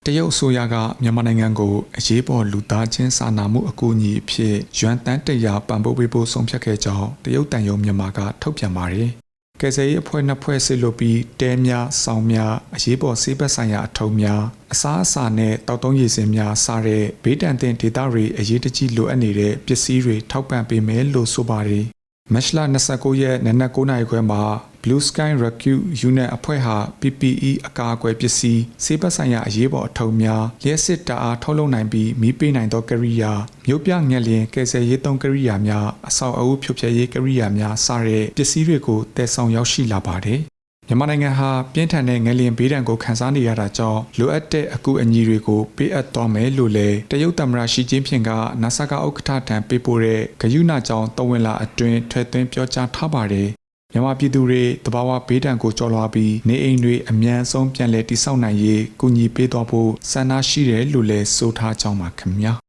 တရုတ်အစိုးရကမြန်မာနိုင်ငံကိုအရေးပေါ်လူသားချင်းစာနာမှုအကူအညီအဖြစ်ရွမ်တန်100ပံ့ပိုးပေးဖို့ဆုံးဖြတ်ခဲ့ကြောင်းတရုတ်တန်ယုံမြန်မာကထုတ်ပြန်ပါတယ်။ကယ်ဆယ်ရေးအဖွဲ့နှစ်ဖွဲ့ဆစ်လို့ပြီးတဲများ၊ဆောင်းများအရေးပေါ်ဆေးဘက်ဆိုင်ရာအထုံးများအစားအစာနဲ့တောက်သုံးရည်စင်များစတဲ့ဘေးဒဏ်သင့်ဒေသတွေအရေးတကြီးလိုအပ်နေတဲ့ပစ္စည်းတွေထောက်ပံ့ပေးမယ်လို့ဆိုပါတယ်။မတ်လ29ရက်နနက်9:00နာရီခွဲမှာ Blue Sky Rescue Unit အဖွဲ့ဟာ PPE အကာအကွယ်ပစ္စည်းဆေးပတ်ဆိုင်ရာအရေးပေါ်အထုံးများလျှက်စစ်တအားထုတ်လုပ်နိုင်ပြီးမီးပေးနိုင်သောကိရိယာမြို့ပြငှက်လျင်ကယ်ဆယ်ရေးသုံးကိရိယာများအဆောက်အဦဖြိုဖျက်ရေးကိရိယာများစတဲ့ပစ္စည်းတွေကိုတည်ဆောင်ရောက်ရှိလာပါတယ်မြန်မာနိုင်ငံဟာပြင်းထန်တဲ့ငလျင်ဘေးဒဏ်ကိုခန်းစားနေရတာကြောင့်လိုအပ်တဲ့အကူအညီတွေကိုပေးအပ်သွားမယ်လို့လည်းတရုတ်သမ္မတရှီကျင်းဖျင်ကနာဆာကဥက္ကဋ္ဌထံပေးပို့တဲ့ဂယုဏကြောင့်တဝင်လာအတွင်းထွေသွင်းပြောကြားထားပါတယ်မြန်မာပြည်သူတွေတဘာဝဘေးဒဏ်ကိုကျော်လွှားပြီးနေအိမ်တွေအမြန်ဆုံးပြန်လည်တည်ဆောက်နိုင်ရေးကူညီပေးသွားဖို့ဆန္ဒရှိတယ်လို့လည်းဆိုထားကြောင်းပါခင်ဗျာ